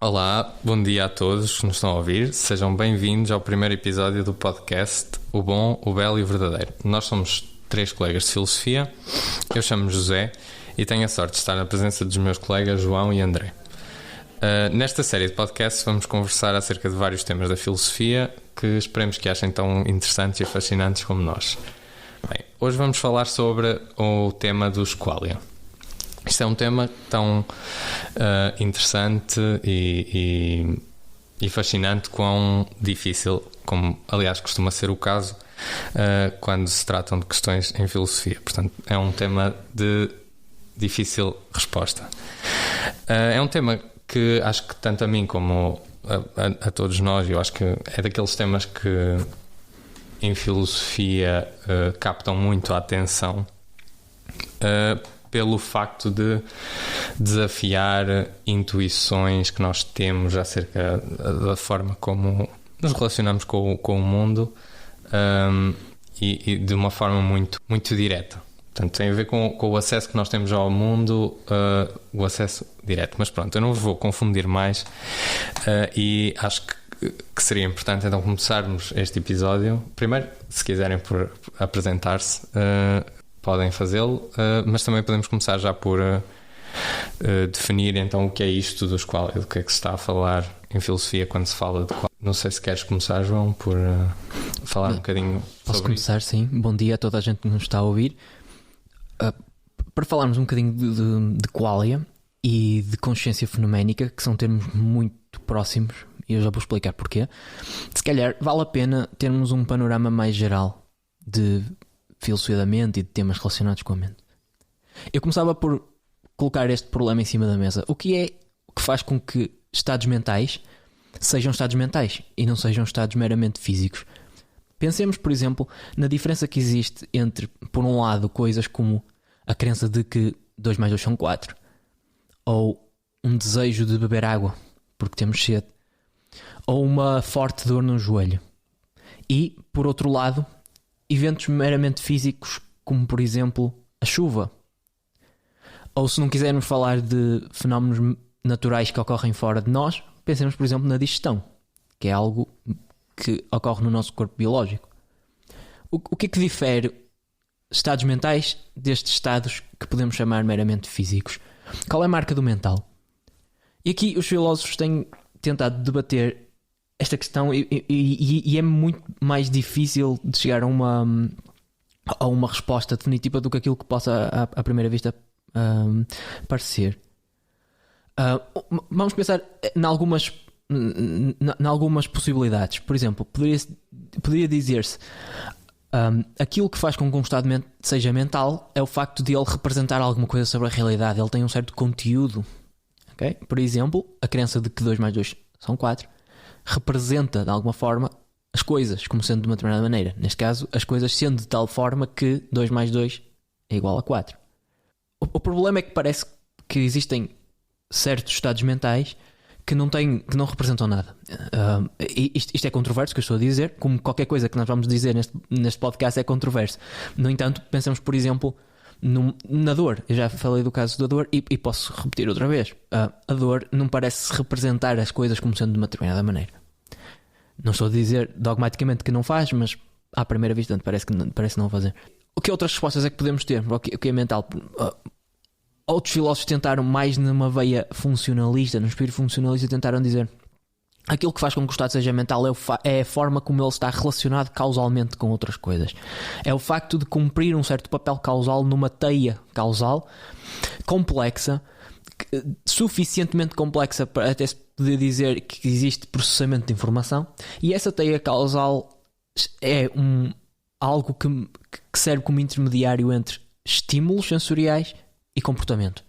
Olá, bom dia a todos que nos estão a ouvir. Sejam bem-vindos ao primeiro episódio do podcast O Bom, o Belo e o Verdadeiro. Nós somos 3 colegas de filosofia. Eu chamo-me José e tenho a sorte de estar na presença dos meus colegas João e André. Nesta série de podcasts vamos conversar acerca de vários temas da filosofia que esperemos que achem tão interessantes e fascinantes como nós. Bem, hoje vamos falar sobre o tema dos qualia. Isto é um tema tão interessante e fascinante quão difícil, como aliás costuma ser o caso quando se tratam de questões em filosofia. Portanto, é um tema de difícil resposta. É um tema que acho que tanto a mim como a todos nós, eu acho que é daqueles temas que em filosofia captam muito a atenção pelo facto de desafiar intuições que nós temos acerca da forma como nos relacionamos com o mundo e de uma forma muito direta. Portanto, tem a ver com o acesso que nós temos ao mundo, o acesso direto. Mas pronto, eu não vos vou confundir mais e acho que seria importante então começarmos este episódio. Primeiro, se quiserem por apresentar-se, podem fazê-lo, mas também podemos começar já por definir então o que é isto dos qualia, do que é que se está a falar em filosofia quando se fala de qualia. Não sei se queres começar, João, por falar um bocadinho Posso sobre começar, isso. sim. Bom dia a toda a gente que nos está a ouvir. Para falarmos um bocadinho de qualia e de consciência fenoménica, que são termos muito próximos, e eu já vou explicar porquê, se calhar vale a pena termos um panorama mais geral de filosofia da mente e de temas relacionados com a mente. Eu começava por colocar este problema em cima da mesa. O que faz com que estados mentais sejam estados mentais e não sejam estados meramente físicos? Pensemos, por exemplo, na diferença que existe entre, por um lado, coisas como a crença de que 2 mais 2 são 4, ou um desejo de beber água porque temos sede, ou uma forte dor no joelho, e, por outro lado, eventos meramente físicos, como por exemplo a chuva. Ou se não quisermos falar de fenómenos naturais que ocorrem fora de nós, pensemos por exemplo na digestão, que é algo que ocorre no nosso corpo biológico. O que é que difere estados mentais destes estados que podemos chamar meramente físicos? Qual é a marca do mental? E aqui os filósofos têm tentado debater esta questão e é muito mais difícil de chegar a uma resposta definitiva do que aquilo que possa à primeira vista parecer. Vamos pensar em algumas possibilidades. Por exemplo, poderia dizer-se aquilo que faz com que um estado de mente seja mental é o facto de ele representar alguma coisa sobre a realidade. Ele tem um certo conteúdo, okay? Por exemplo, a crença de que 2 mais 2 são 4 representa de alguma forma as coisas como sendo de uma determinada maneira. Neste caso, as coisas sendo de tal forma que 2 mais 2 é igual a 4. O problema é que parece que existem certos estados mentais que não representam nada. Isto é controverso, que eu estou a dizer, como qualquer coisa que nós vamos dizer neste podcast é controverso. No entanto, pensamos, por exemplo, na dor. Eu já falei do caso da dor e posso repetir outra vez. A dor não parece representar as coisas como sendo de uma determinada maneira. Não estou a dizer dogmaticamente que não faz, mas à primeira vista parece não fazer. O que outras respostas é que podemos ter? O que é mental? Outros filósofos tentaram mais numa veia funcionalista, no espírito funcionalista, tentaram dizer aquilo que faz com que o estado seja mental é a forma como ele está relacionado causalmente com outras coisas. É o facto de cumprir um certo papel causal numa teia causal complexa, suficientemente complexa para até se poder dizer que existe processamento de informação, e essa teia causal é algo que serve como intermediário entre estímulos sensoriais e comportamento.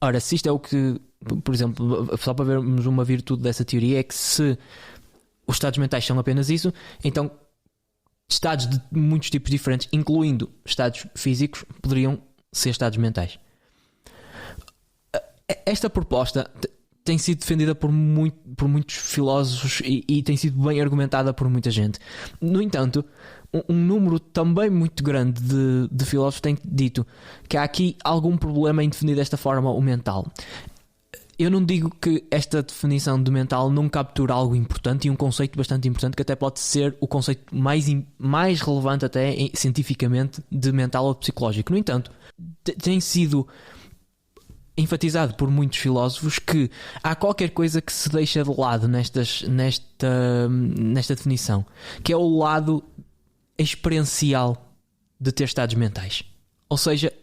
Ora, se isto é o que, por exemplo, só para vermos uma virtude dessa teoria, é que se os estados mentais são apenas isso, então estados de muitos tipos diferentes, incluindo estados físicos, poderiam ser estados mentais. Esta proposta tem sido defendida por muitos filósofos e tem sido bem argumentada por muita gente. No entanto, um número também muito grande de filósofos tem dito que há aqui algum problema em definir desta forma o mental. eu não digo que esta definição de mental não captura algo importante e um conceito bastante importante, que até pode ser o conceito mais relevante até cientificamente de mental ou de psicológico. No entanto, tem sido enfatizado por muitos filósofos que há qualquer coisa que se deixa de lado nesta definição, que é o lado experiencial de ter estados mentais. Ou seja,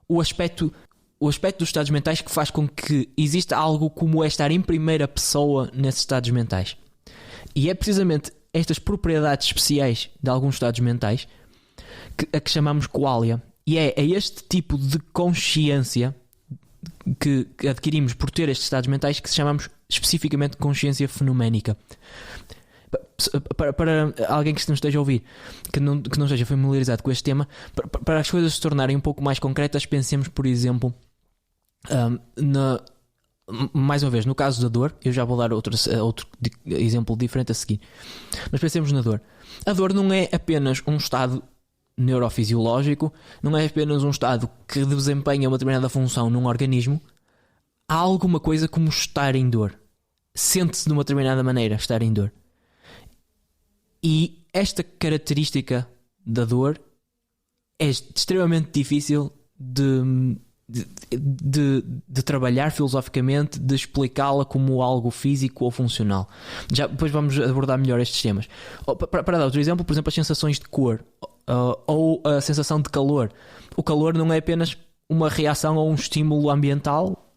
o aspecto dos estados mentais que faz com que exista algo como é estar em primeira pessoa nesses estados mentais. E é precisamente estas propriedades especiais de alguns estados mentais a que chamamos qualia. E é este tipo de consciência que adquirimos por ter estes estados mentais que chamamos especificamente consciência fenoménica. Para alguém que não esteja a ouvir, que não esteja familiarizado com este tema, para as coisas se tornarem um pouco mais concretas, pensemos, por exemplo, mais uma vez, no caso da dor. Eu já vou dar outro exemplo diferente a seguir, mas pensemos na dor. A dor não é apenas um estado neurofisiológico, não é apenas um estado que desempenha uma determinada função num organismo. Há alguma coisa como estar em dor. Sente-se de uma determinada maneira estar em dor. E esta característica da dor é extremamente difícil de trabalhar filosoficamente, de explicá-la como algo físico ou funcional. Já depois vamos abordar melhor estes temas. Para dar outro exemplo, por exemplo, as sensações de cor ou a sensação de calor. O calor não é apenas uma reação ou um estímulo ambiental.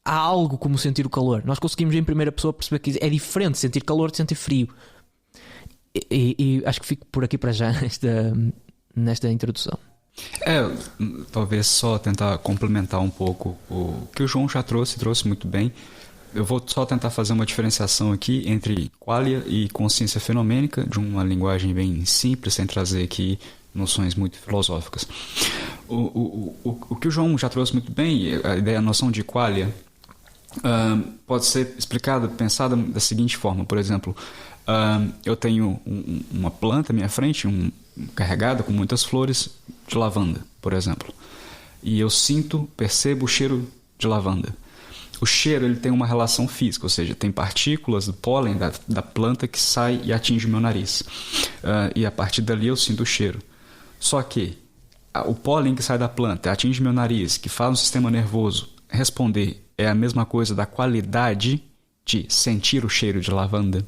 Há algo como sentir o calor. Nós conseguimos em primeira pessoa perceber que é diferente sentir calor de sentir frio. E acho que fico por aqui para já nesta introdução. Talvez só tentar complementar um pouco o que o João já trouxe muito bem. Eu vou só tentar fazer uma diferenciação aqui entre qualia e consciência fenomênica, de uma linguagem bem simples, sem trazer aqui noções muito filosóficas. O que o João já trouxe muito bem, a noção de qualia, pode ser pensada da seguinte forma. Por exemplo, eu tenho uma planta à minha frente, carregada com muitas flores de lavanda, por exemplo, e eu percebo o cheiro de lavanda. O cheiro, ele tem uma relação física, ou seja, tem partículas do pólen da planta que sai e atinge o meu nariz, e a partir dali eu sinto o cheiro. Só que o pólen que sai da planta atinge meu nariz, que faz o sistema nervoso responder, é a mesma coisa da qualidade de sentir o cheiro de lavanda.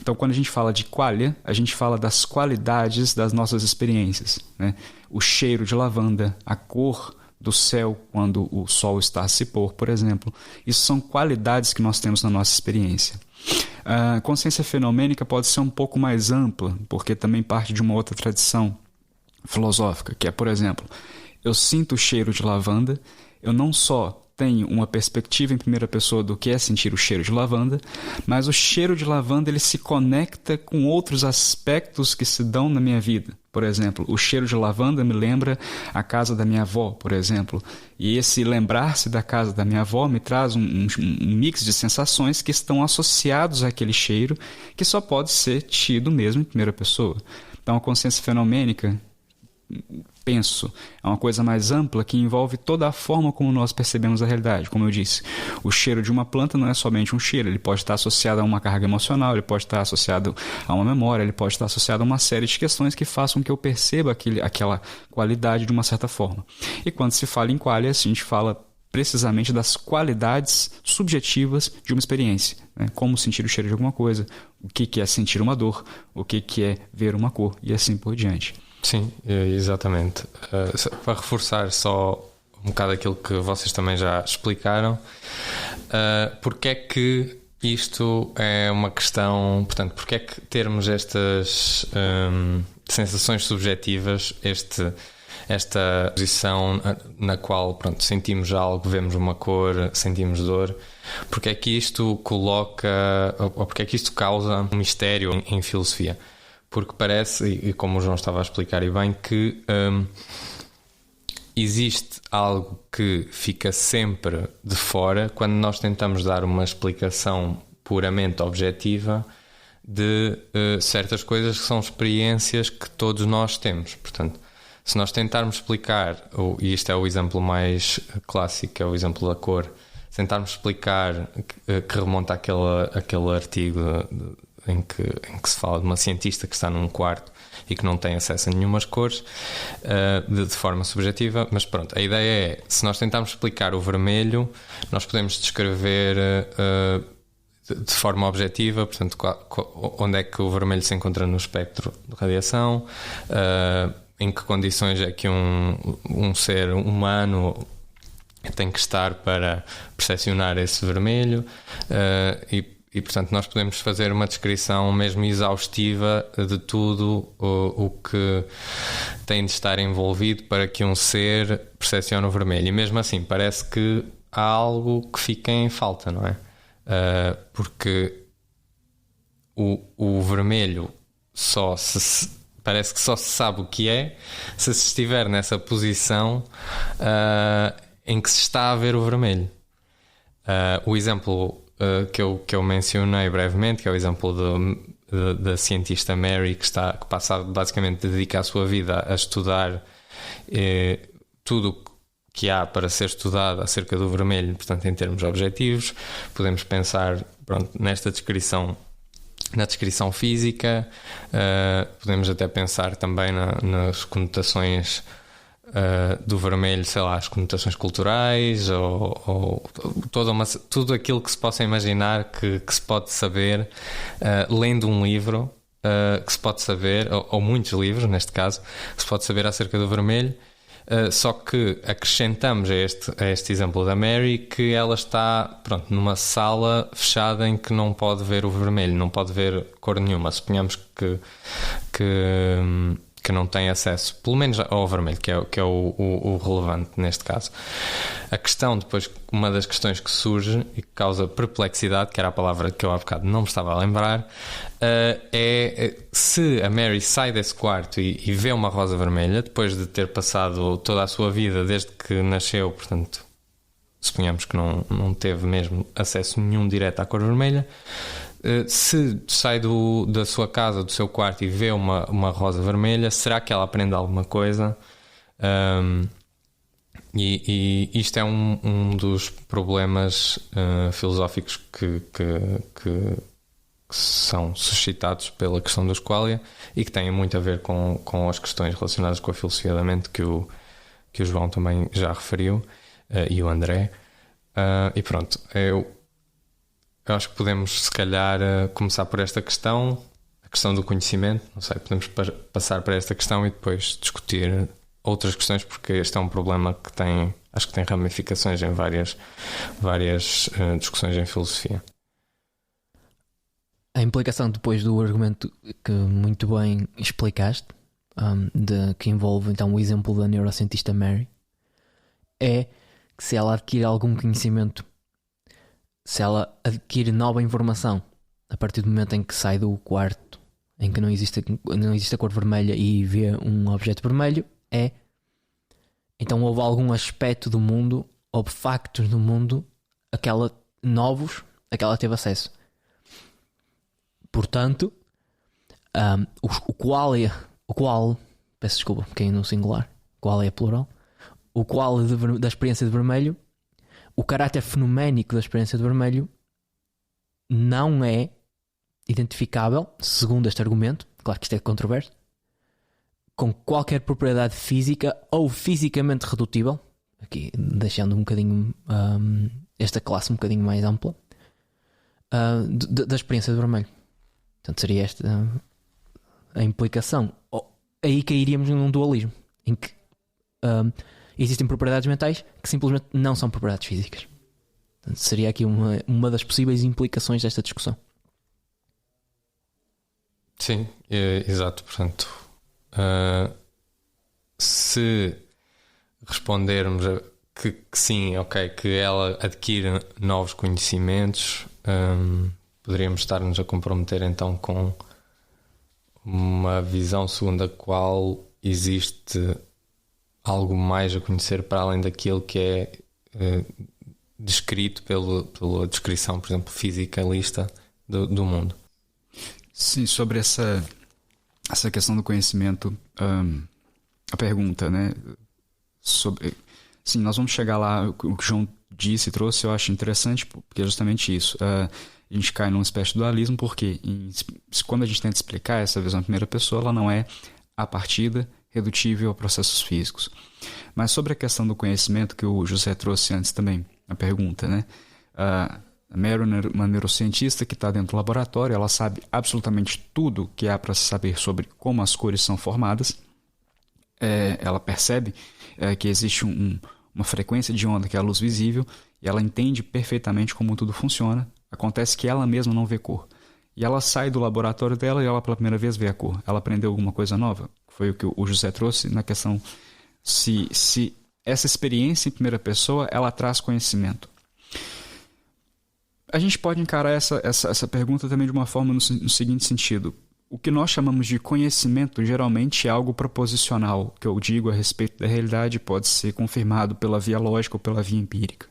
Então, quando a gente fala de qualia, a gente fala das qualidades das nossas experiências, né? O cheiro de lavanda, a cor do céu quando o sol está a se pôr, por exemplo. Isso são qualidades que nós temos na nossa experiência. A consciência fenomênica pode ser um pouco mais ampla, porque também parte de uma outra tradição filosófica, que é, por exemplo, eu sinto o cheiro de lavanda, eu não só tenho uma perspectiva em primeira pessoa do que é sentir o cheiro de lavanda, mas o cheiro de lavanda ele se conecta com outros aspectos que se dão na minha vida. Por exemplo, o cheiro de lavanda me lembra a casa da minha avó, por exemplo. E esse lembrar-se da casa da minha avó me traz um mix de sensações que estão associados àquele cheiro, que só pode ser tido mesmo em primeira pessoa. Então, a consciência fenomênica, penso, é uma coisa mais ampla que envolve toda a forma como nós percebemos a realidade. Como eu disse, o cheiro de uma planta não é somente um cheiro, ele pode estar associado a uma carga emocional, ele pode estar associado a uma memória, ele pode estar associado a uma série de questões que façam que eu perceba aquela qualidade de uma certa forma. E quando se fala em qualia, a gente fala precisamente das qualidades subjetivas de uma experiência, né? Como sentir o cheiro de alguma coisa, o que é sentir uma dor, o que é ver uma cor e assim por diante. Sim, exatamente. Para reforçar só um bocado aquilo que vocês também já explicaram, porque é que isto é uma questão, portanto, porque é que termos estas sensações subjetivas, esta posição na qual, pronto, sentimos algo, vemos uma cor, sentimos dor, porque é que isto coloca, ou porque é que isto causa um mistério em filosofia? Porque parece, e como o João estava a explicar e bem, que existe algo que fica sempre de fora quando nós tentamos dar uma explicação puramente objetiva de certas coisas que são experiências que todos nós temos. Portanto, se nós tentarmos explicar, e isto é o exemplo mais clássico, que é o exemplo da cor, tentarmos explicar, que remonta àquele artigo em que se fala de uma cientista que está num quarto e que não tem acesso a nenhumas cores, de forma subjetiva. Mas pronto, a ideia é, se nós tentarmos explicar o vermelho, nós podemos descrever de forma objetiva, portanto, onde é que o vermelho se encontra no espectro de radiação, em que condições é que um ser humano tem que estar para percepcionar esse vermelho, e portanto nós podemos fazer uma descrição mesmo exaustiva de tudo o que tem de estar envolvido para que um ser percepcione o vermelho. E mesmo assim parece que há algo que fica em falta, não é? Porque o vermelho parece que só se sabe o que é se estiver nessa posição em que se está a ver o vermelho. O exemplo que eu mencionei brevemente, que é o exemplo da cientista Mary, que passa basicamente a dedicar a sua vida a estudar tudo que há para ser estudado acerca do vermelho, portanto, em termos objetivos. Podemos pensar, pronto, na descrição física, podemos até pensar também nas conotações do vermelho, sei lá, as conotações culturais, ou tudo aquilo que se possa imaginar que se pode saber lendo um livro, que se pode saber, ou muitos livros neste caso, que se pode saber acerca do vermelho. Só que acrescentamos a este exemplo da Mary que ela está, pronto, numa sala fechada em que não pode ver o vermelho, não pode ver cor nenhuma. Suponhamos que não tem acesso, pelo menos ao vermelho, que é o relevante neste caso. A questão depois, uma das questões que surge e que causa perplexidade, que era a palavra que eu há bocado não me estava a lembrar, é se a Mary sai desse quarto e vê uma rosa vermelha, depois de ter passado toda a sua vida desde que nasceu, portanto, suponhamos que não teve mesmo acesso nenhum direto à cor vermelha. Se sai da sua casa, do seu quarto, e vê uma rosa vermelha, será que ela aprende alguma coisa? E isto é um dos problemas filosóficos que são suscitados pela questão dos qualia e que têm muito a ver com as questões relacionadas com a filosofia da mente que o João também já referiu, e o André. E pronto, eu acho que podemos, se calhar, começar por esta questão, a questão do conhecimento. Não sei, podemos passar para esta questão e depois discutir outras questões, porque este é um problema que acho que tem ramificações em várias discussões em filosofia. A implicação depois do argumento que muito bem explicaste, que envolve então o exemplo da neurocientista Mary, é que se ela adquire algum conhecimento, se ela adquire nova informação a partir do momento em que sai do quarto em que não existe a cor vermelha e vê um objeto vermelho, então houve algum aspecto do mundo, houve factos do mundo novos a que ela teve acesso. Portanto, o qual, peço desculpa, fiquei no singular, qual é plural, o qual da experiência de vermelho, o caráter fenoménico da experiência de vermelho não é identificável, segundo este argumento, claro que isto é controverso, com qualquer propriedade física ou fisicamente redutível, aqui deixando um bocadinho esta classe um bocadinho mais ampla, da experiência de vermelho. Portanto, seria esta a implicação. Aí cairíamos num dualismo em que existem propriedades mentais que simplesmente não são propriedades físicas. Portanto, seria aqui uma das possíveis implicações desta discussão. Sim, exato. Portanto, se respondermos que sim, ok, que ela adquire novos conhecimentos, poderíamos estar-nos a comprometer então com uma visão segundo a qual existe algo mais a conhecer para além daquilo que é descrito pela descrição, por exemplo, fisicalista do mundo. Sim, sobre essa questão do conhecimento, a pergunta, né? Sim, nós vamos chegar lá. O que o João disse e trouxe, eu acho interessante, porque é justamente isso. A gente cai numa espécie de dualismo, porque quando a gente tenta explicar essa visão em primeira pessoa, ela não é a partida redutível a processos físicos. Mas sobre a questão do conhecimento que o José trouxe antes também, a pergunta, né? A Mary é uma neurocientista que está dentro do laboratório, ela sabe absolutamente tudo que há para saber sobre como as cores são formadas. Ela percebe que existe uma frequência de onda que é a luz visível, e ela entende perfeitamente como tudo funciona. Acontece que ela mesma não vê cor. E ela sai do laboratório dela e ela pela primeira vez vê a cor. Ela aprendeu alguma coisa nova? Foi o que o José trouxe na questão se essa experiência em primeira pessoa ela traz conhecimento. A gente pode encarar essa pergunta também de uma forma no seguinte sentido. O que nós chamamos de conhecimento geralmente é algo proposicional, que eu digo a respeito da realidade pode ser confirmado pela via lógica ou pela via empírica.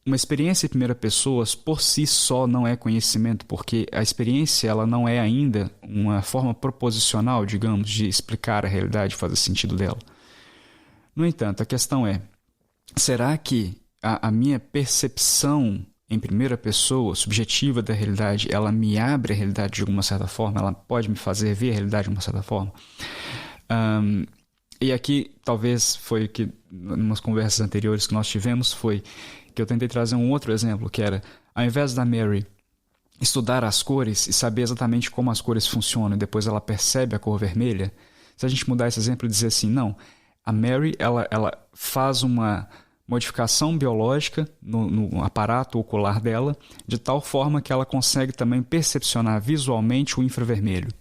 Uma experiência em primeira pessoa, por si só, não é conhecimento, porque a experiência ela não é ainda uma forma proposicional, digamos, de explicar a realidade, fazer sentido dela. No entanto, a questão é, será que a minha percepção em primeira pessoa, subjetiva da realidade, ela me abre a realidade de alguma certa forma? Ela pode me fazer ver a realidade de uma certa forma? E aqui, talvez foi que, em umas conversas anteriores que nós tivemos, foi que eu tentei trazer um outro exemplo, que era, ao invés da Mary estudar as cores e saber exatamente como as cores funcionam, e depois ela percebe a cor vermelha, se a gente mudar esse exemplo e dizer assim, não, a Mary ela faz uma modificação biológica no aparato ocular dela, de tal forma que ela consegue também percepcionar visualmente o infravermelho.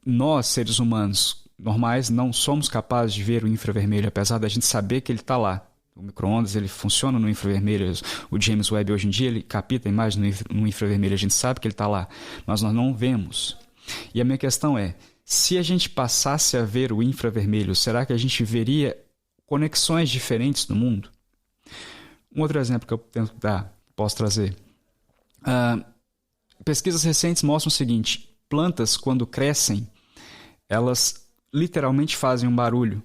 Nós, seres humanos normais, não somos capazes de ver o infravermelho, apesar da gente saber que ele está lá. O micro-ondas ele funciona no infravermelho. O James Webb hoje em dia ele capta a imagem no infravermelho. A gente sabe que ele está lá, mas nós não vemos. E a minha questão é, se a gente passasse a ver o infravermelho, será que a gente veria conexões diferentes no mundo? Um outro exemplo que eu posso trazer. Pesquisas recentes mostram o seguinte, plantas quando crescem, elas literalmente fazem um barulho,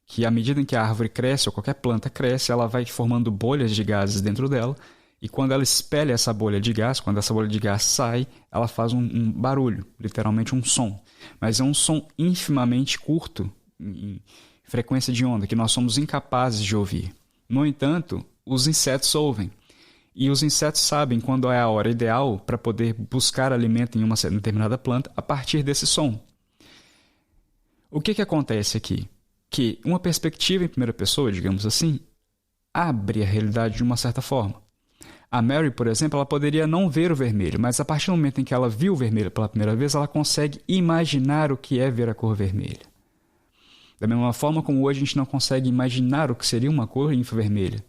que à medida em que a árvore cresce, ou qualquer planta cresce, ela vai formando bolhas de gases dentro dela, e quando ela espelha essa bolha de gás, quando essa bolha de gás sai, ela faz um barulho, literalmente um som. Mas é um som infimamente curto, em frequência de onda, que nós somos incapazes de ouvir. No entanto, os insetos ouvem. E os insetos sabem quando é a hora ideal para poder buscar alimento em uma determinada planta a partir desse som. O que acontece aqui? Que uma perspectiva em primeira pessoa, digamos assim, abre a realidade de uma certa forma. A Mary, por exemplo, ela poderia não ver o vermelho, mas a partir do momento em que ela viu o vermelho pela primeira vez, ela consegue imaginar o que é ver a cor vermelha. Da mesma forma como hoje a gente não consegue imaginar o que seria uma cor infravermelha.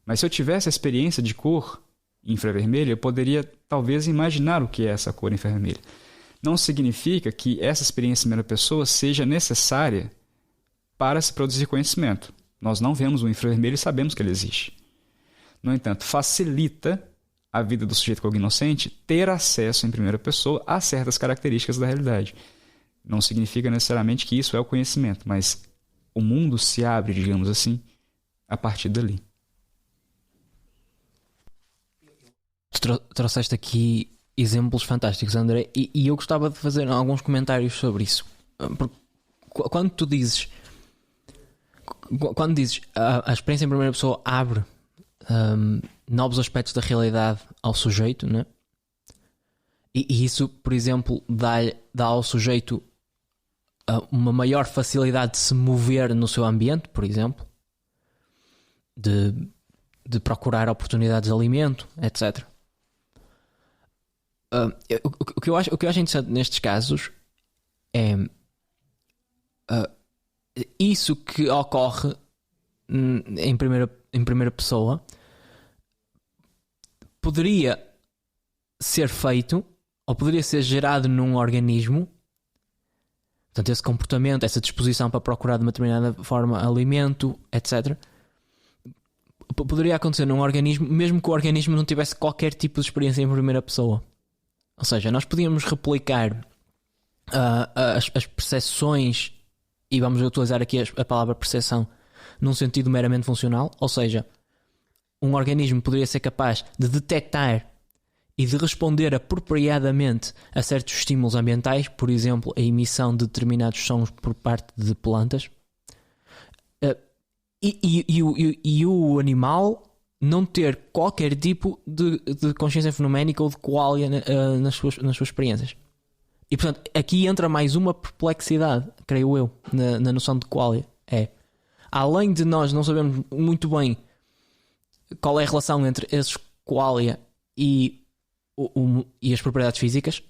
Mas se eu tivesse a experiência de cor infravermelha, eu poderia talvez imaginar o que é essa cor infravermelha. Não significa que essa experiência em primeira pessoa seja necessária para se produzir conhecimento. Nós não vemos o infravermelho e sabemos que ele existe. No entanto, facilita a vida do sujeito cognoscente ter acesso em primeira pessoa a certas características da realidade. Não significa necessariamente que isso é o conhecimento, mas o mundo se abre, digamos assim, a partir dali. Trouxeste aqui exemplos fantásticos, André, e eu gostava de fazer alguns comentários sobre isso. Porque quando dizes a experiência em primeira pessoa abre novos aspectos da realidade ao sujeito, né? E isso, por exemplo, dá ao sujeito uma maior facilidade de se mover no seu ambiente, por exemplo, de procurar oportunidades de alimento, etc. O que eu acho interessante nestes casos é isso que ocorre em primeira pessoa poderia ser feito ou poderia ser gerado num organismo. Portanto, esse comportamento, essa disposição para procurar de uma determinada forma alimento, etc., poderia acontecer num organismo, mesmo que o organismo não tivesse qualquer tipo de experiência em primeira pessoa. Ou seja, nós podíamos replicar as percepções, e vamos utilizar aqui a palavra percepção, num sentido meramente funcional, ou seja, um organismo poderia ser capaz de detectar e de responder apropriadamente a certos estímulos ambientais, por exemplo, a emissão de determinados sons por parte de plantas, e o animal não ter qualquer tipo de consciência fenoménica ou de qualia nas suas experiências. E portanto, aqui entra mais uma perplexidade, creio eu, na noção de qualia. Além de nós não sabermos muito bem qual é a relação entre esses qualia e as propriedades físicas,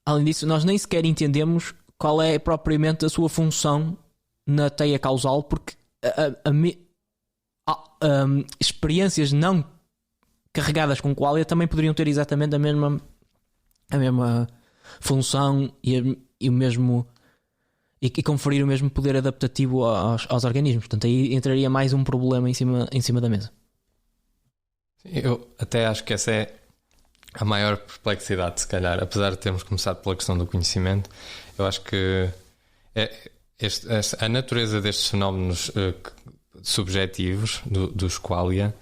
além disso, nós nem sequer entendemos qual é propriamente a sua função na teia causal, porque experiências não carregadas com qualia também poderiam ter exatamente a mesma função e o mesmo e conferir o mesmo poder adaptativo aos organismos. Portanto, aí entraria mais um problema em cima da mesa. Eu até acho que essa é a maior perplexidade, se calhar, apesar de termos começado pela questão do conhecimento. Eu acho que a natureza destes fenómenos subjetivos dos qualia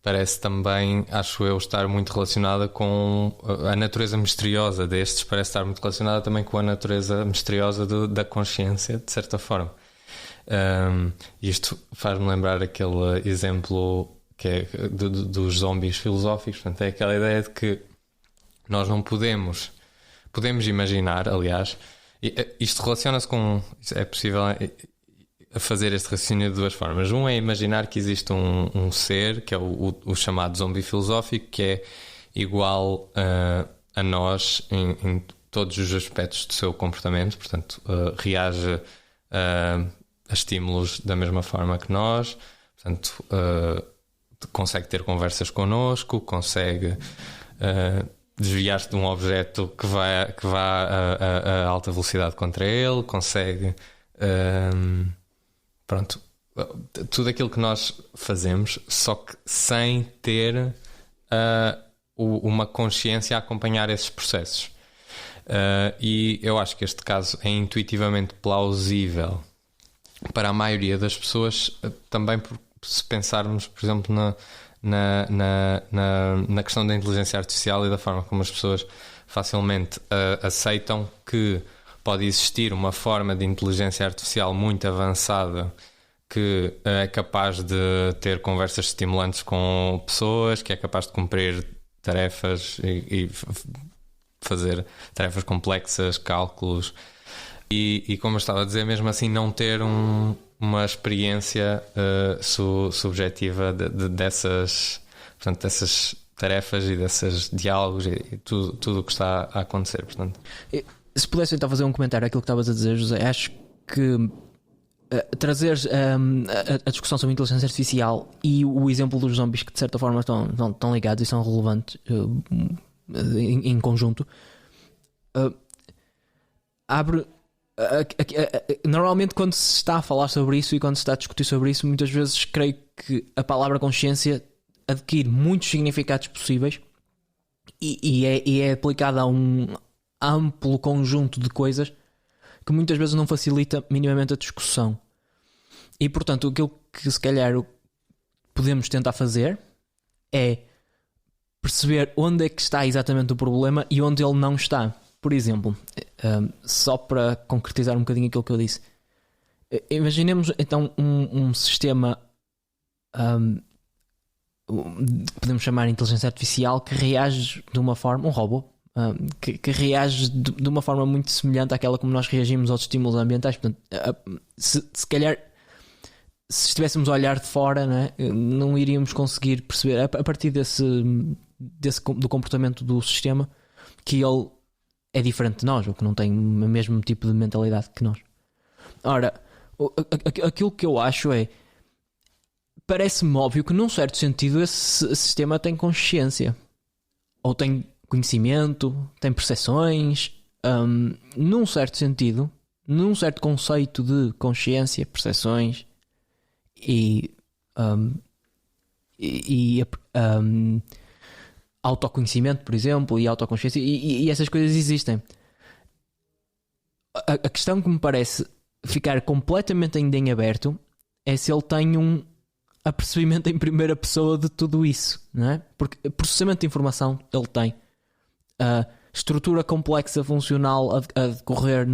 parece também, acho eu, estar muito relacionada com a natureza misteriosa destes, parece estar muito relacionada também com a natureza misteriosa da consciência, de certa forma. Isto faz-me lembrar aquele exemplo que é dos zombies filosóficos. Portanto, é aquela ideia de que nós não podemos imaginar, aliás, isto relaciona-se com, é possível fazer este raciocínio de duas formas. Um é imaginar que existe um ser, que é o chamado zombie filosófico, que é igual a nós em todos os aspectos do seu comportamento, portanto, reage a estímulos da mesma forma que nós, portanto, consegue ter conversas connosco, consegue desviar-se de um objeto que vá a alta velocidade contra ele, consegue pronto, tudo aquilo que nós fazemos, só que sem ter uma consciência a acompanhar esses processos. E eu acho que este caso é intuitivamente plausível para a maioria das pessoas, também se pensarmos, por exemplo, na questão da inteligência artificial e da forma como as pessoas facilmente aceitam que pode existir uma forma de inteligência artificial muito avançada que é capaz de ter conversas estimulantes com pessoas, que é capaz de cumprir tarefas e fazer tarefas complexas, cálculos, e como eu estava a dizer, mesmo assim não ter uma experiência subjetiva dessas tarefas e desses diálogos e tudo o que está a acontecer. Portanto, se pudesse então fazer um comentário àquilo que estavas a dizer, José, acho que trazeres a discussão sobre a inteligência artificial e o exemplo dos zombies, que de certa forma estão ligados e são relevantes em conjunto, abre. Normalmente, quando se está a falar sobre isso e quando se está a discutir sobre isso, muitas vezes creio que a palavra consciência adquire muitos significados possíveis e é aplicada a um amplo conjunto de coisas que muitas vezes não facilita minimamente a discussão. E portanto, aquilo que se calhar podemos tentar fazer é perceber onde é que está exatamente o problema e onde ele não está. Por exemplo, só para concretizar um bocadinho aquilo que eu disse, imaginemos então um sistema, podemos chamar de inteligência artificial, que reage de uma forma, um robô, que reage de uma forma muito semelhante àquela como nós reagimos aos estímulos ambientais. Portanto, se calhar, se estivéssemos a olhar de fora, não iríamos conseguir perceber a partir do comportamento do sistema que ele é diferente de nós, ou que não tem o mesmo tipo de mentalidade que nós. Ora, aquilo que eu acho parece-me óbvio que num certo sentido esse sistema tem consciência, ou tem conhecimento, tem percepções, num certo sentido, num certo conceito de consciência, percepções e autoconhecimento, por exemplo, e autoconsciência, e essas coisas existem. A questão que me parece ficar completamente ainda em aberto é se ele tem um apercebimento em primeira pessoa de tudo isso, não é? Porque processamento de informação ele tem, estrutura complexa funcional a decorrer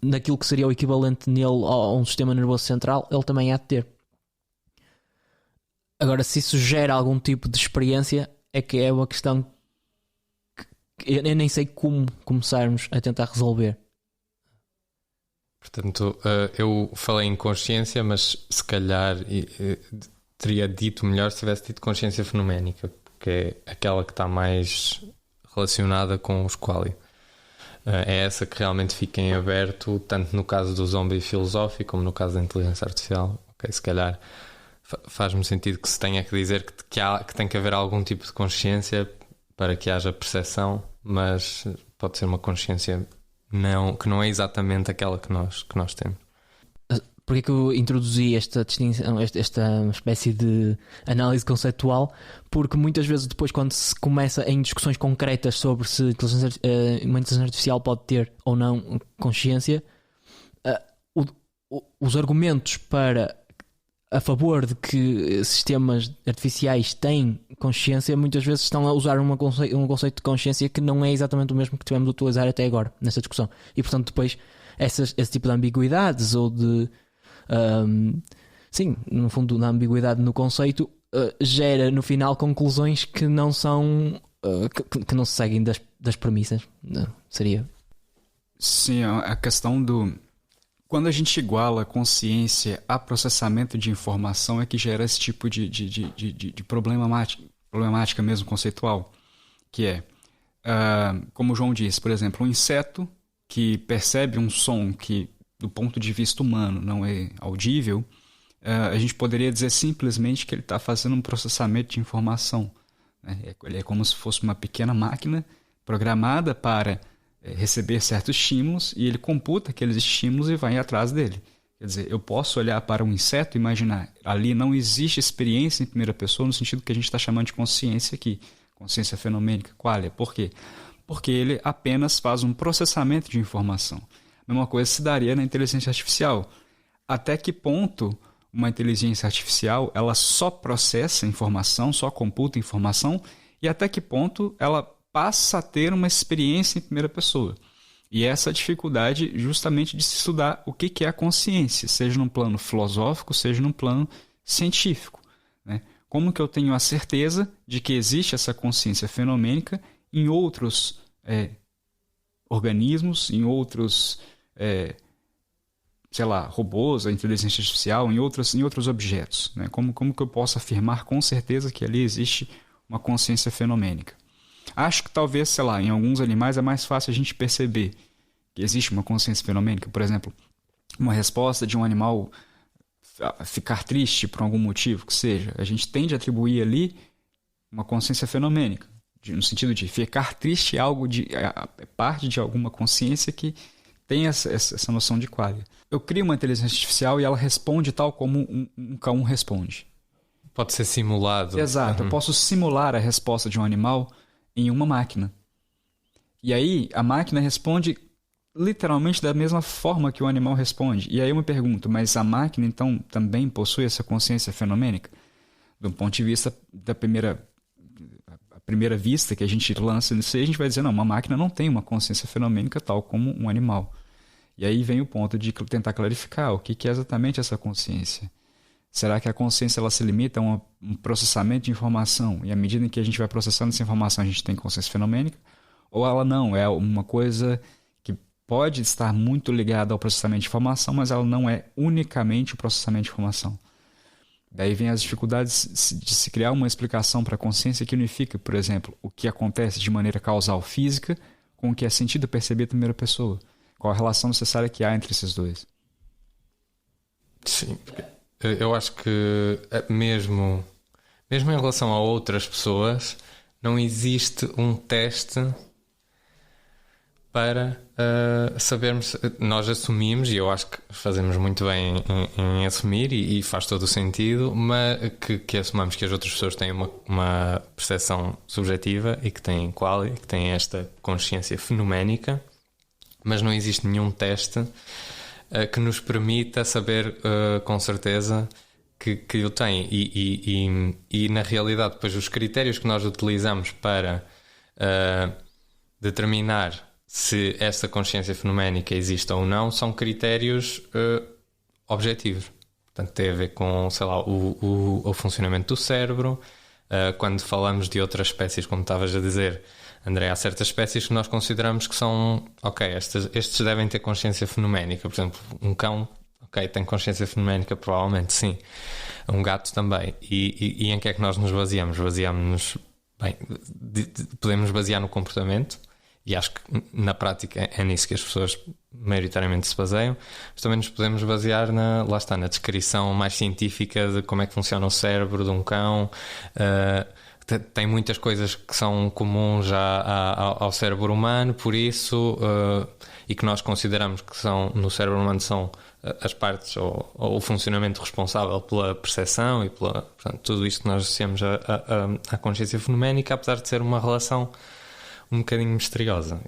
naquilo que seria o equivalente nele a um sistema nervoso central, ele também há de ter. Agora, se isso gera algum tipo de experiência, é que é uma questão que eu nem sei como começarmos a tentar resolver. Portanto, eu falei em consciência, mas se calhar teria dito melhor se tivesse dito consciência fenoménica, porque é aquela que está mais relacionada com os qualia. É essa que realmente fica em aberto, tanto no caso do zombie filosófico como no caso da inteligência artificial. Ok, se calhar faz-me sentido que se tenha que dizer que tem que haver algum tipo de consciência para que haja percepção, mas pode ser uma consciência que não é exatamente aquela que nós temos. Porque que eu introduzi esta distinção, esta espécie de análise conceitual? Porque muitas vezes depois, quando se começa em discussões concretas sobre se uma inteligência artificial pode ter ou não consciência, os argumentos a favor de que sistemas artificiais têm consciência muitas vezes estão a usar um conceito de consciência que não é exatamente o mesmo que tivemos de utilizar até agora nessa discussão. E portanto depois esse tipo de ambiguidades ou de sim, no fundo na ambiguidade no conceito gera no final conclusões que não são que não se seguem das premissas. Não, seria sim, a questão do quando a gente iguala consciência a processamento de informação é que gera esse tipo de problemática mesmo conceitual, que é, como o João disse, por exemplo, um inseto que percebe um som que, do ponto de vista humano, não é audível, a gente poderia dizer simplesmente que ele está fazendo um processamento de informação. Né? Ele é como se fosse uma pequena máquina programada para receber certos estímulos e ele computa aqueles estímulos e vai atrás dele. Quer dizer, eu posso olhar para um inseto e imaginar, ali não existe experiência em primeira pessoa no sentido que a gente está chamando de consciência aqui, consciência fenomênica, qualia. Por quê? Porque ele apenas faz um processamento de informação. A mesma coisa se daria na inteligência artificial. Até que ponto uma inteligência artificial ela só processa informação, só computa informação, e até que ponto ela passa a ter uma experiência em primeira pessoa. E essa é a dificuldade justamente de se estudar o que é a consciência, seja num plano filosófico, seja num plano científico. Né? Como que eu tenho a certeza de que existe essa consciência fenomênica em outros organismos, em outros, robôs, a inteligência artificial, em outros objetos? Né? Como que eu posso afirmar com certeza que ali existe uma consciência fenomênica? Acho que talvez, em alguns animais é mais fácil a gente perceber que existe uma consciência fenomênica. Por exemplo, uma resposta de um animal a ficar triste por algum motivo que seja. A gente tende a atribuir ali uma consciência fenomênica. No sentido de ficar triste é parte de alguma consciência que tem essa noção de qualia. Eu crio uma inteligência artificial e ela responde tal como um cão responde. Pode ser simulado. Exato. Eu posso simular a resposta de um animal em uma máquina. E aí a máquina responde literalmente da mesma forma que o animal responde. E aí eu me pergunto, mas a máquina então também possui essa consciência fenomênica? Do ponto de vista da primeira vista que a gente lança nisso aí, a gente vai dizer, não, uma máquina não tem uma consciência fenomênica tal como um animal. E aí vem o ponto de tentar clarificar o que é exatamente essa consciência. Será que a consciência ela se limita a um processamento de informação e à medida em que a gente vai processando essa informação a gente tem consciência fenomênica? Ou ela não, é uma coisa que pode estar muito ligada ao processamento de informação, mas ela não é unicamente o processamento de informação? Daí vem as dificuldades de se criar uma explicação para a consciência que unifica, por exemplo, o que acontece de maneira causal física com o que é sentido perceber em primeira pessoa. Qual a relação necessária que há entre esses dois? Sim, eu acho que mesmo em relação a outras pessoas não existe um teste para sabermos. Nós assumimos, e eu acho que fazemos muito bem em assumir, e faz todo o sentido, mas que assumamos que as outras pessoas têm uma percepção subjetiva e que têm qualia, que têm esta consciência fenoménica, mas não existe nenhum teste que nos permita saber com certeza que o tem. E na realidade, depois, os critérios que nós utilizamos para determinar se esta consciência fenoménica existe ou não são critérios objetivos. Portanto, tem a ver com, sei lá, o funcionamento do cérebro. Quando falamos de outras espécies, como estavas a dizer, André, há certas espécies que nós consideramos que são, ok, estes devem ter consciência fenoménica. Por exemplo, um cão, ok, tem consciência fenoménica, provavelmente sim. Um gato também. E em que é que nós nos baseamos? Baseamos-nos, bem, podemos basear no comportamento. E acho que na prática é nisso que as pessoas maioritariamente se baseiam, mas também nos podemos basear na descrição mais científica de como é que funciona o cérebro de um cão. Tem muitas coisas que são comuns ao cérebro humano, por isso, e que nós consideramos que são, no cérebro humano são as partes ou o funcionamento responsável pela percepção e portanto, tudo isto que nós associamos à consciência fenoménica, apesar de ser uma relação um bocadinho misteriosa.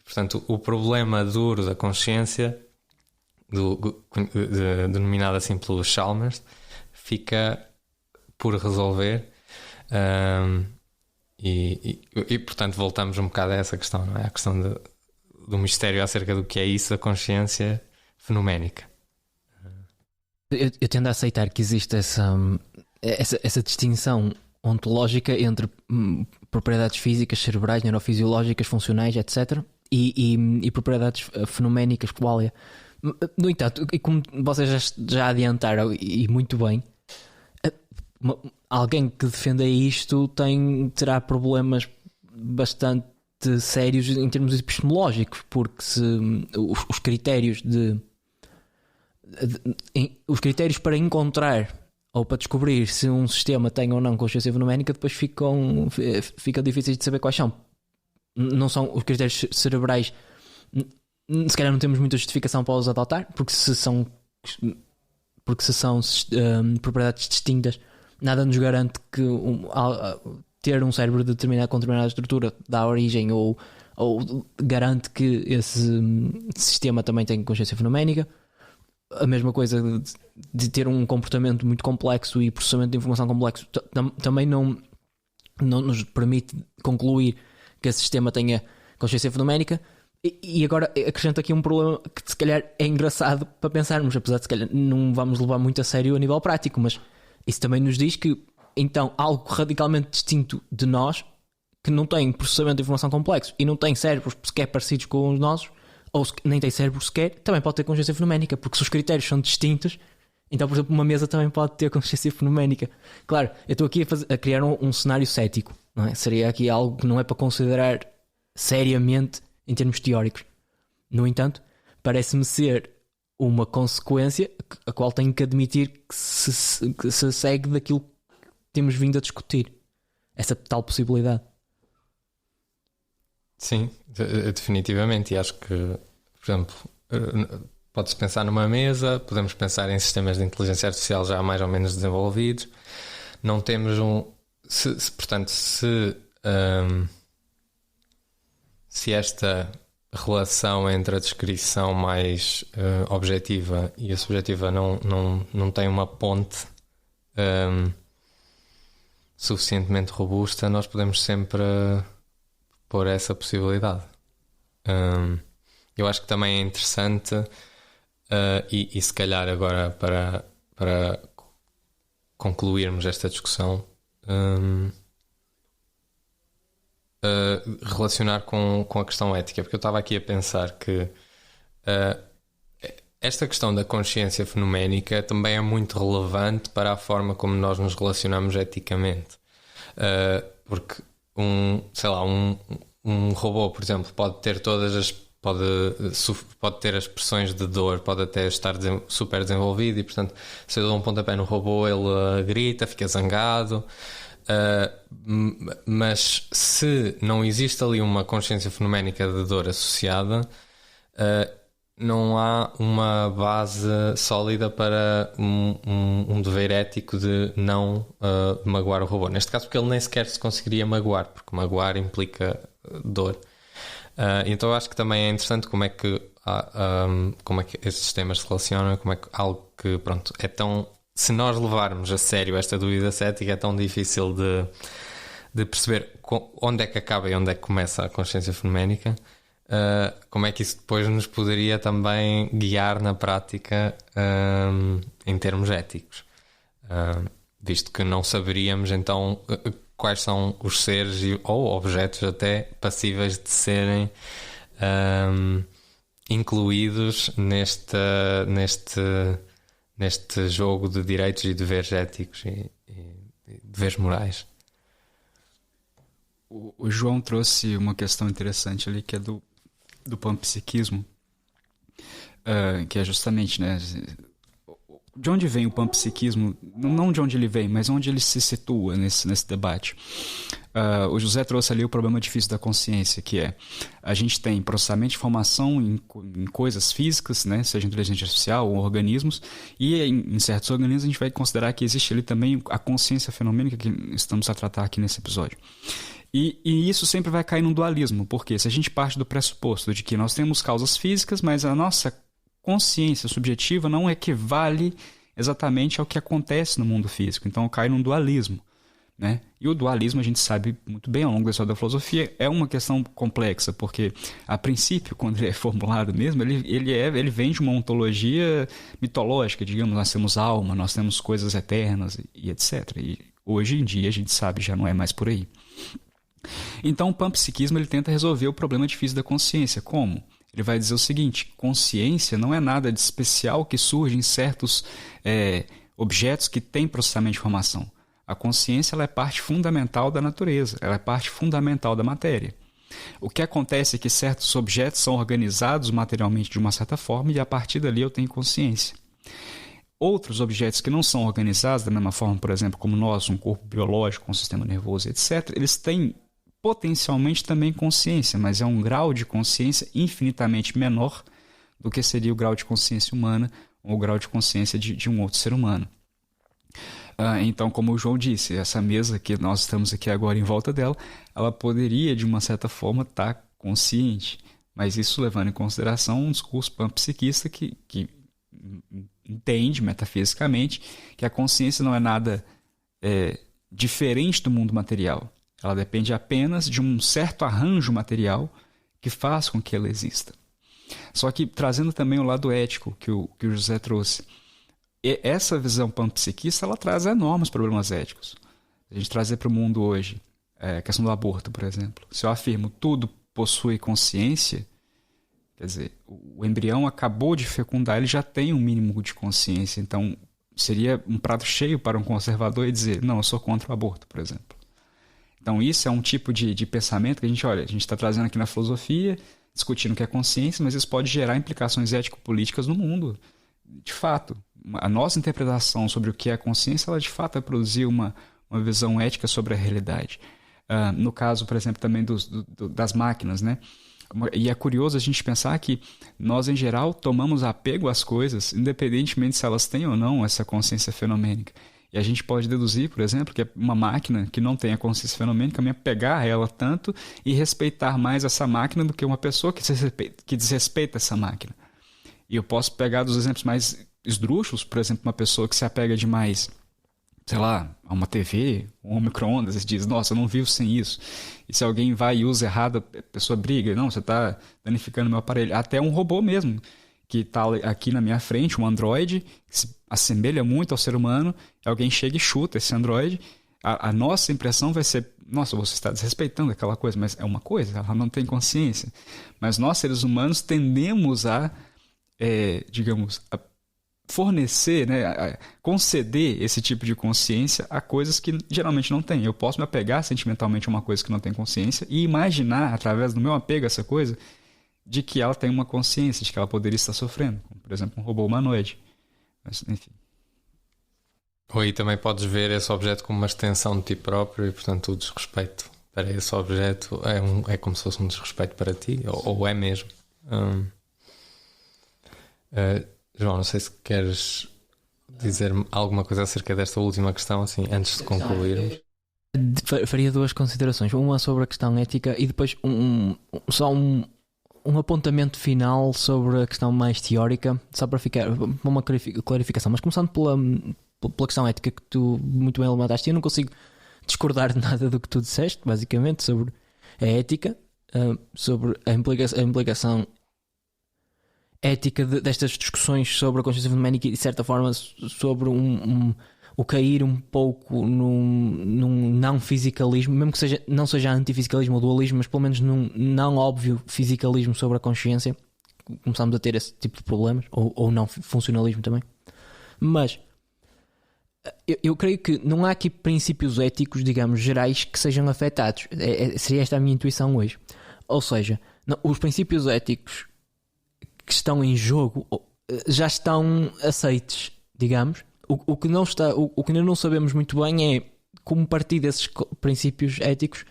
Portanto, o problema duro da consciência, denominado assim pelo Chalmers, fica por resolver. Portanto, voltamos um bocado a essa questão, não é? A questão do mistério acerca do que é isso, a consciência fenoménica. Eu tendo a aceitar que existe essa distinção ontológica entre propriedades físicas, cerebrais, neurofisiológicas, funcionais, etc. E propriedades fenoménicas, qualia. No entanto, e como vocês já adiantaram, e muito bem, alguém que defenda isto terá problemas bastante sérios em termos epistemológicos, porque se os critérios os critérios para encontrar ou para descobrir se um sistema tem ou não consciência fenoménica depois fica difíceis de saber quais são. Não são os critérios cerebrais, se calhar não temos muita justificação para os adotar, porque se são propriedades distintas, nada nos garante que ter um cérebro com determinada estrutura dá origem ou garante que esse sistema também tem consciência fenoménica. A mesma coisa de ter um comportamento muito complexo e processamento de informação complexo também não nos permite concluir que esse sistema tenha consciência fenoménica. E agora acrescento aqui um problema que se calhar é engraçado para pensarmos, apesar de se calhar não vamos levar muito a sério a nível prático, mas isso também nos diz que então algo radicalmente distinto de nós, que não tem processamento de informação complexo e não tem cérebros sequer parecidos com os nossos, ou nem tem cérebro sequer, também pode ter consciência fenoménica, porque se os critérios são distintos, então, por exemplo, uma mesa também pode ter consciência fenoménica. Claro, eu estou aqui a criar um cenário cético, não é? Seria aqui algo que não é para considerar seriamente em termos teóricos. No entanto, parece-me ser uma consequência a qual tenho que admitir que se segue daquilo que temos vindo a discutir. Essa tal possibilidade. Sim, definitivamente. E acho que, por exemplo, pode-se pensar numa mesa, podemos pensar em sistemas de inteligência artificial já mais ou menos desenvolvidos. Não temos portanto, se esta relação entre a descrição mais objetiva e a subjetiva não tem uma ponte suficientemente robusta, nós podemos sempre pôr essa possibilidade. Eu acho que também é interessante e se calhar agora para concluirmos esta discussão, relacionar com a questão ética, porque eu estava aqui a pensar que esta questão da consciência fenoménica também é muito relevante para a forma como nós nos relacionamos eticamente, porque um robô, por exemplo, pode ter pode ter as expressões de dor, pode até estar super desenvolvido e, portanto, se eu dou um pontapé no robô, ele grita, fica zangado. Mas se não existe ali uma consciência fenoménica de dor associada, não há uma base sólida para um dever ético de não magoar o robô. Neste caso, porque ele nem sequer se conseguiria magoar, porque magoar implica dor. Então acho que também é interessante como é que como é que estes temas se relacionam, como é que algo que, pronto, é tão... Se nós levarmos a sério esta dúvida cética, é tão difícil de perceber onde é que acaba e onde é que começa a consciência fenoménica. Como é que isso depois nos poderia também guiar na prática em termos éticos, visto que não saberíamos então quais são os seres ou objetos até passíveis de serem incluídos neste jogo de direitos e deveres éticos e deveres morais. O João trouxe uma questão interessante ali, que é do panpsiquismo, que é justamente, né, de onde vem o panpsiquismo, não de onde ele vem, mas onde ele se situa nesse debate. O José trouxe ali o problema difícil da consciência, que é, a gente tem processamento de informação em coisas físicas, né, seja inteligência artificial ou organismos, e em certos organismos a gente vai considerar que existe ali também a consciência fenomênica que estamos a tratar aqui nesse episódio. E isso sempre vai cair num dualismo, porque se a gente parte do pressuposto de que nós temos causas físicas, mas a nossa consciência subjetiva não equivale exatamente ao que acontece no mundo físico, então cai num dualismo, né? E o dualismo, a gente sabe muito bem ao longo da história da filosofia, é uma questão complexa, porque a princípio, quando ele é formulado mesmo, ele vem de uma ontologia mitológica, digamos, nós temos alma, nós temos coisas eternas e etc. E hoje em dia a gente sabe, já não é mais por aí. Então o panpsiquismo ele tenta resolver o problema difícil da consciência. Como? Ele vai dizer o seguinte: consciência não é nada de especial que surge em certos objetos que têm processamento de informação. A consciência ela é parte fundamental da natureza, ela é parte fundamental da matéria. O que acontece é que certos objetos são organizados materialmente de uma certa forma e a partir dali eu tenho consciência. Outros objetos que não são organizados da mesma forma, por exemplo, como nós, um corpo biológico, um sistema nervoso, etc., eles têm potencialmente também consciência, mas é um grau de consciência infinitamente menor do que seria o grau de consciência humana ou o grau de consciência de um outro ser humano. Então, como o João disse, essa mesa que nós estamos aqui agora em volta dela, ela poderia, de uma certa forma, estar consciente, mas isso levando em consideração um discurso panpsiquista que entende metafisicamente que a consciência não é nada diferente do mundo material. Ela depende apenas de um certo arranjo material que faz com que ela exista. Só que trazendo também o lado ético que o José trouxe. Essa visão panpsiquista ela traz enormes problemas éticos. A gente trazer para o mundo hoje a questão do aborto, por exemplo. Se eu afirmo tudo possui consciência, quer dizer, o embrião acabou de fecundar, ele já tem um mínimo de consciência. Então seria um prato cheio para um conservador e dizer, não, eu sou contra o aborto, por exemplo. Então isso é um tipo de pensamento que a gente está trazendo aqui na filosofia, discutindo o que é consciência, mas isso pode gerar implicações ético-políticas no mundo. De fato, a nossa interpretação sobre o que é consciência, ela de fato vai produzir uma visão ética sobre a realidade. No caso, por exemplo, também das máquinas, né? E é curioso a gente pensar que nós, em geral, tomamos apego às coisas, independentemente se elas têm ou não essa consciência fenomênica. E a gente pode deduzir, por exemplo, que uma máquina que não tem a consciência fenomênica, me apegar a ela tanto e respeitar mais essa máquina do que uma pessoa que desrespeita essa máquina. E eu posso pegar dos exemplos mais esdrúxulos, por exemplo, uma pessoa que se apega demais, sei lá, a uma TV, um micro-ondas, e diz, nossa, eu não vivo sem isso. E se alguém vai e usa errado, a pessoa briga, não, você está danificando meu aparelho. Até um robô mesmo, que está aqui na minha frente, um Android, que se assemelha muito ao ser humano, alguém chega e chuta esse Android, a nossa impressão vai ser, nossa, você está desrespeitando aquela coisa, mas é uma coisa, ela não tem consciência. Mas nós, seres humanos, tendemos a digamos, a fornecer, né, a conceder esse tipo de consciência a coisas que geralmente não tem. Eu posso me apegar sentimentalmente a uma coisa que não tem consciência e imaginar, através do meu apego a essa coisa, de que ela tem uma consciência, de que ela poderia estar sofrendo. Como, por exemplo, um robô humanoide. Mas, enfim. Ou aí também podes ver esse objeto como uma extensão de ti próprio e, portanto, o desrespeito para esse objeto é como se fosse um desrespeito para ti, ou é mesmo. João, não sei se queres dizer alguma coisa acerca desta última questão, assim, antes de concluirmos. Faria duas considerações. Uma sobre a questão ética e depois só um um apontamento final sobre a questão mais teórica, só para ficar uma clarificação, mas começando pela questão ética que tu muito bem levantaste. Eu não consigo discordar de nada do que tu disseste, basicamente, sobre a ética, sobre a implicação ética destas discussões sobre a consciência fenoménica e, de certa forma, sobre o cair um pouco num não-fisicalismo, mesmo que não seja antifisicalismo ou dualismo, mas pelo menos num não óbvio fisicalismo sobre a consciência. Começamos a ter esse tipo de problemas, ou não funcionalismo também. Mas eu creio que não há aqui princípios éticos, digamos, gerais que sejam afetados. Seria esta a minha intuição hoje. Ou seja, os princípios éticos que estão em jogo já estão aceites, digamos. O que não está, o que ainda não sabemos muito bem é como partir desses princípios éticos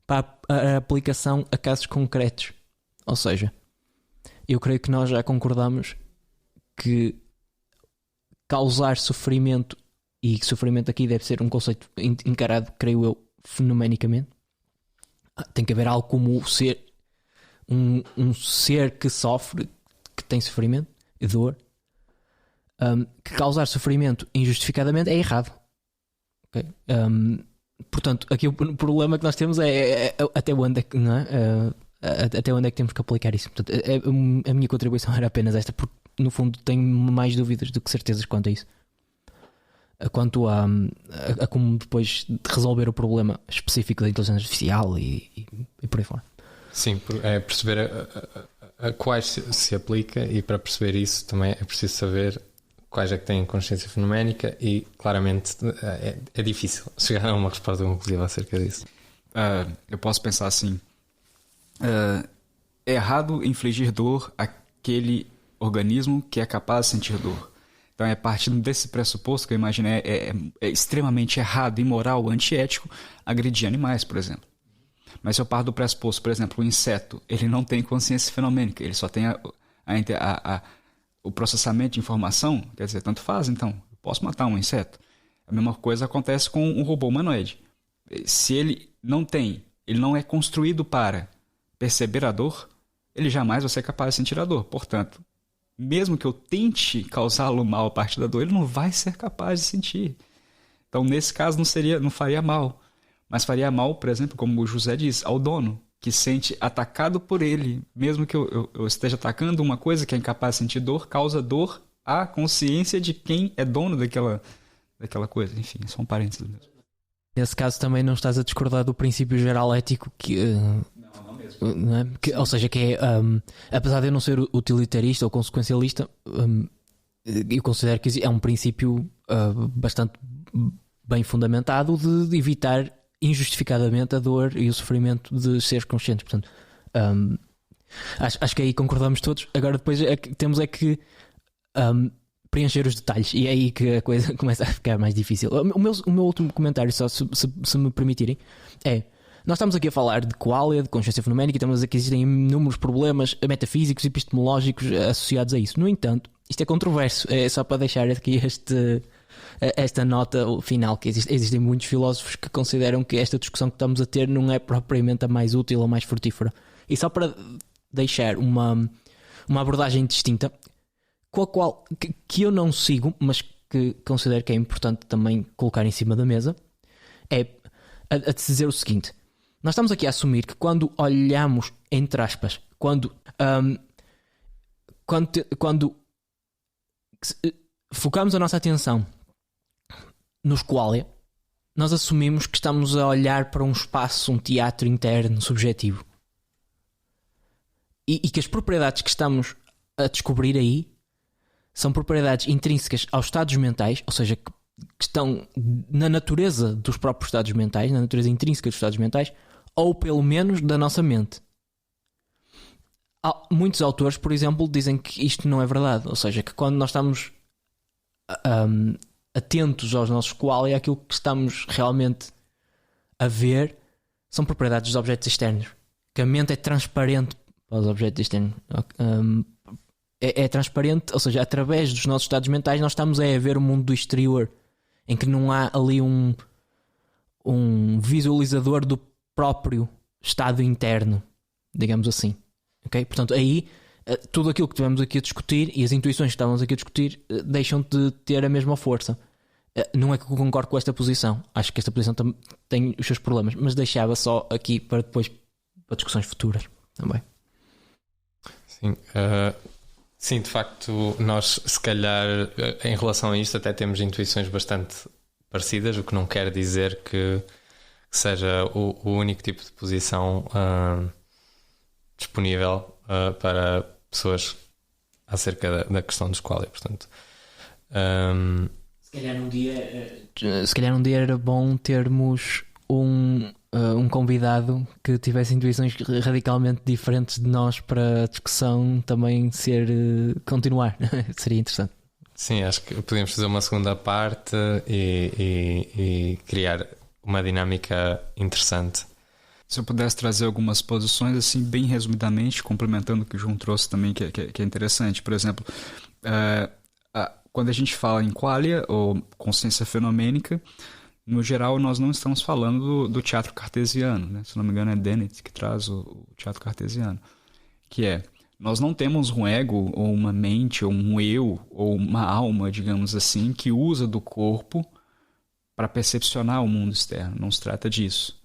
para a aplicação a casos concretos. Ou seja, eu creio que nós já concordamos que causar sofrimento, e sofrimento aqui deve ser um conceito encarado, creio eu, fenomenicamente. Tem que haver algo como um ser que sofre, que tem sofrimento e dor. Que causar sofrimento injustificadamente é errado. Okay? Portanto, aqui o problema que nós temos é até onde é que, não é? Até onde é que temos que aplicar isso. Portanto, a minha contribuição era apenas esta, porque no fundo tenho mais dúvidas do que certezas quanto a isso. Quanto a como depois de resolver o problema específico da inteligência artificial e por aí fora. Sim, é perceber a quais se aplica, e para perceber isso também é preciso saber quais é que têm consciência fenoménica, e claramente é difícil chegar a uma resposta conclusiva acerca disso. Eu posso pensar assim: é errado infligir dor àquele organismo que é capaz de sentir dor. Então é partindo desse pressuposto que eu imagino é extremamente errado, imoral, antiético agredir animais, por exemplo. Mas se eu parto do pressuposto, por exemplo, o inseto, ele não tem consciência fenomênica, ele só tem o processamento de informação, quer dizer, tanto faz, então, eu posso matar um inseto. A mesma coisa acontece com um robô humanoide. Se ele não é construído para perceber a dor, ele jamais vai ser capaz de sentir a dor. Portanto, mesmo que eu tente causá-lo mal a partir da dor, ele não vai ser capaz de sentir. Então, nesse caso, não faria mal. Mas faria mal, por exemplo, como o José diz, ao dono, que sente atacado por ele. Mesmo que eu esteja atacando uma coisa que é incapaz de sentir dor, causa dor à consciência de quem é dono daquela coisa. Enfim, é só um parênteses mesmo. Nesse caso também não estás a discordar do princípio geral ético que... Não mesmo. Não é? Ou seja, que é... apesar de eu não ser utilitarista ou consequencialista, eu considero que é um princípio bastante bem fundamentado de evitar injustificadamente a dor e o sofrimento de seres conscientes. Portanto, acho que aí concordamos todos. Agora depois temos que preencher os detalhes, e é aí que a coisa começa a ficar mais difícil. O meu último comentário, só se me permitirem, é: nós estamos aqui a falar de qualia, de consciência fenoménica, e estamos a dizer que existem inúmeros problemas metafísicos e epistemológicos associados a isso. No entanto, isto é controverso. É só para deixar aqui esta nota final, que existem muitos filósofos que consideram que esta discussão que estamos a ter não é propriamente a mais útil ou mais frutífera. E só para deixar uma abordagem distinta, com a qual que eu não sigo, mas que considero que é importante também colocar em cima da mesa, é a dizer o seguinte: nós estamos aqui a assumir que quando olhamos, entre aspas, quando focamos a nossa atenção nos qualia, nós assumimos que estamos a olhar para um espaço, um teatro interno subjetivo, e que as propriedades que estamos a descobrir aí são propriedades intrínsecas aos estados mentais, ou seja, que estão na natureza dos próprios estados mentais, na natureza intrínseca dos estados mentais, ou pelo menos da nossa mente. Muitos autores, por exemplo, dizem que isto não é verdade, ou seja, que quando nós estamos atentos aos nossos qualia, aquilo que estamos realmente a ver são propriedades dos objetos externos, que a mente é transparente para os objetos externos. É transparente, ou seja, através dos nossos estados mentais nós estamos a ver o mundo do exterior, em que não há ali um visualizador do próprio estado interno, digamos assim. ok? Portanto, aí tudo aquilo que tivemos aqui a discutir e as intuições que estávamos aqui a discutir deixam de ter a mesma força. Não é que eu concordo com esta posição, acho que esta posição tem os seus problemas, mas deixava só aqui para depois para discussões futuras também. Sim, sim, de facto, nós se calhar em relação a isto até temos intuições bastante parecidas, o que não quer dizer que seja o único tipo de posição disponível para pessoas acerca da questão dos qualia. Portanto, se calhar um dia era bom termos um convidado que tivesse intuições radicalmente diferentes de nós para a discussão também continuar. Seria interessante. Sim, acho que podemos fazer uma segunda parte e criar uma dinâmica interessante. Se eu pudesse trazer algumas posições, assim, bem resumidamente, complementando o que o João trouxe também, que é interessante. Por exemplo, quando a gente fala em qualia ou consciência fenomênica, no geral nós não estamos falando do teatro cartesiano, né? Se não me engano é Dennett que traz o teatro cartesiano, que é, nós não temos um ego ou uma mente ou um eu ou uma alma, digamos assim, que usa do corpo para percepcionar o mundo externo. Não se trata disso,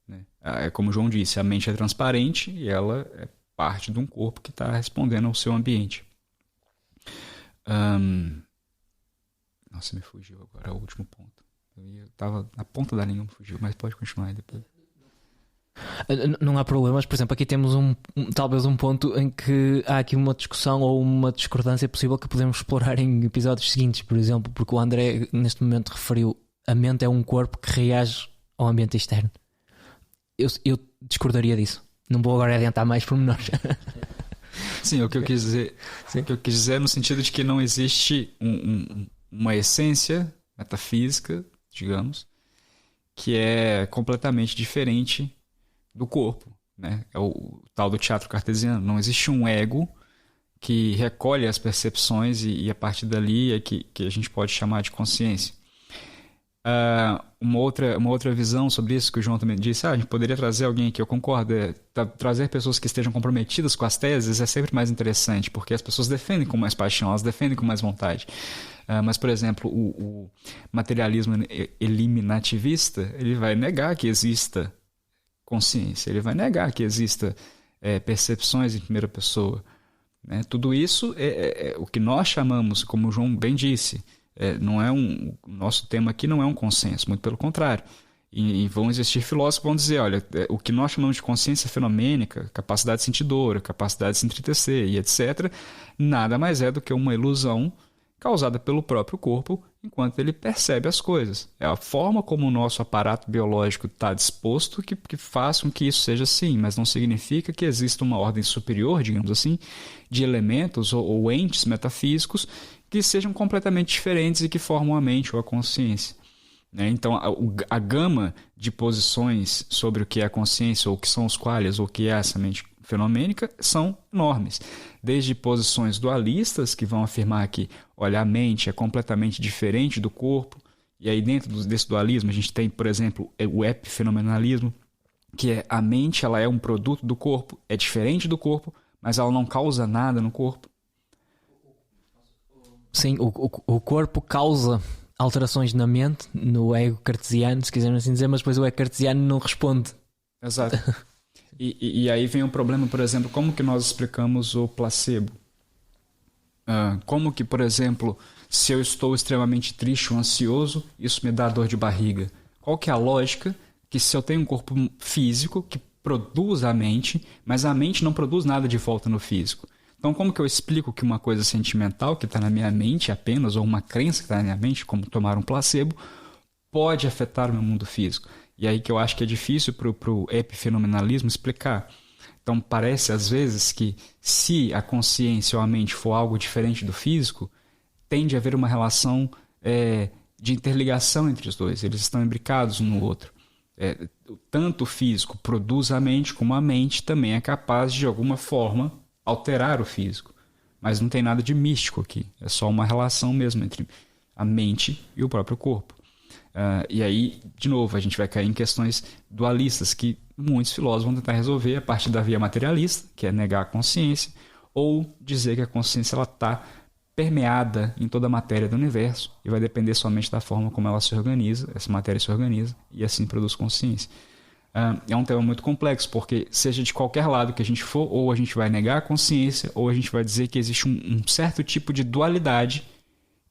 né? É como o João disse, a mente é transparente e ela é parte de um corpo que está respondendo ao seu ambiente. Nossa, me fugiu agora o último ponto. Eu estava na ponta da língua, me fugiu, mas pode continuar aí depois. Não há problemas. Por exemplo, aqui temos talvez um ponto em que há aqui uma discussão ou uma discordância possível que podemos explorar em episódios seguintes, por exemplo, porque o André neste momento referiu a mente é um corpo que reage ao ambiente externo. Eu discordaria disso. Não vou agora adiantar mais pormenores. Sim, o que eu quis dizer, é no sentido de que não existe uma essência metafísica, digamos, que é completamente diferente do corpo, né? É o tal do teatro cartesiano. Não existe um ego que recolhe as percepções e a partir dali é que a gente pode chamar de consciência. Uma outra visão sobre isso que o João também disse, a gente poderia trazer alguém aqui, eu concordo, trazer pessoas que estejam comprometidas com as teses é sempre mais interessante, porque as pessoas defendem com mais paixão, elas defendem com mais vontade. Mas, por exemplo, o materialismo eliminativista, ele vai negar que exista consciência, ele vai negar que exista percepções em primeira pessoa, né? Tudo isso é o que nós chamamos, como o João bem disse, não é o nosso tema aqui não é um consenso, muito pelo contrário. E vão existir filósofos que vão dizer, olha, o que nós chamamos de consciência fenomênica, capacidade sentidora, capacidade de se entristecer e etc., nada mais é do que uma ilusão causada pelo próprio corpo enquanto ele percebe as coisas. É a forma como o nosso aparato biológico está disposto que faz com que isso seja assim, mas não significa que exista uma ordem superior, digamos assim, de elementos ou entes metafísicos que sejam completamente diferentes e que formam a mente ou a consciência. Então, a gama de posições sobre o que é a consciência, ou o que são os qualias, ou o que é essa mente fenomênica, são enormes. Desde posições dualistas, que vão afirmar que, olha, a mente é completamente diferente do corpo, e aí dentro desse dualismo a gente tem, por exemplo, o epifenomenalismo, que é a mente ela é um produto do corpo, é diferente do corpo, mas ela não causa nada no corpo. Sim, o corpo causa alterações na mente, no ego cartesiano, se quisermos assim dizer, mas depois o ego cartesiano não responde. Exato. E aí vem o problema, por exemplo, como que nós explicamos o placebo? Como que, por exemplo, se eu estou extremamente triste ou ansioso, isso me dá dor de barriga? Qual que é a lógica que se eu tenho um corpo físico que produz a mente, mas a mente não produz nada de volta no físico? Então, como que eu explico que uma coisa sentimental que está na minha mente apenas, ou uma crença que está na minha mente, como tomar um placebo, pode afetar o meu mundo físico? E aí que eu acho que é difícil para o epifenomenalismo explicar. Então, parece às vezes que se a consciência ou a mente for algo diferente do físico, tende a haver uma relação de interligação entre os dois. Eles estão imbricados um no outro. Tanto o físico produz a mente, como a mente também é capaz de alguma forma alterar o físico, mas não tem nada de místico aqui, é só uma relação mesmo entre a mente e o próprio corpo. E aí, de novo, a gente vai cair em questões dualistas que muitos filósofos vão tentar resolver a partir da via materialista, que é negar a consciência, ou dizer que a consciência está permeada em toda a matéria do universo e vai depender somente da forma como ela se organiza, essa matéria se organiza e assim produz consciência. É um tema muito complexo, porque seja de qualquer lado que a gente for, ou a gente vai negar a consciência, ou a gente vai dizer que existe um certo tipo de dualidade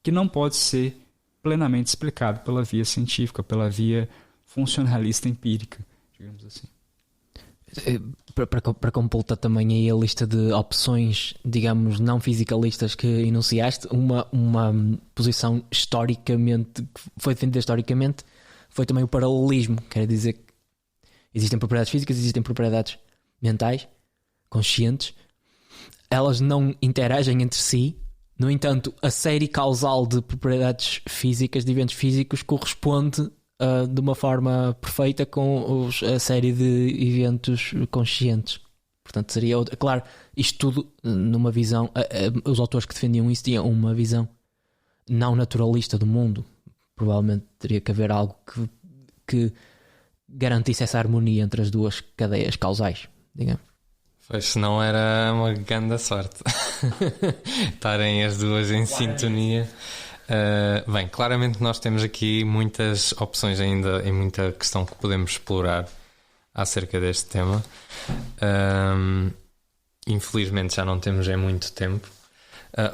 que não pode ser plenamente explicado pela via científica, pela via funcionalista empírica, digamos assim. Para completar também aí a lista de opções, digamos, não fisicalistas que enunciaste, uma posição historicamente, que foi defendida historicamente, foi também o paralelismo. Quer dizer que existem propriedades físicas, existem propriedades mentais, conscientes, elas não interagem entre si. No entanto, a série causal de propriedades físicas, de eventos físicos, corresponde de uma forma perfeita com a série de eventos conscientes. Portanto, seria outra. Claro, isto tudo numa visão. Os autores que defendiam isso tinham uma visão não naturalista do mundo. Provavelmente teria que haver algo que garantisse essa harmonia entre as duas cadeias causais, digamos. Pois, senão era uma grande sorte estarem as duas em sintonia. Bem, claramente nós temos aqui muitas opções ainda e muita questão que podemos explorar acerca deste tema. Infelizmente já não temos muito tempo,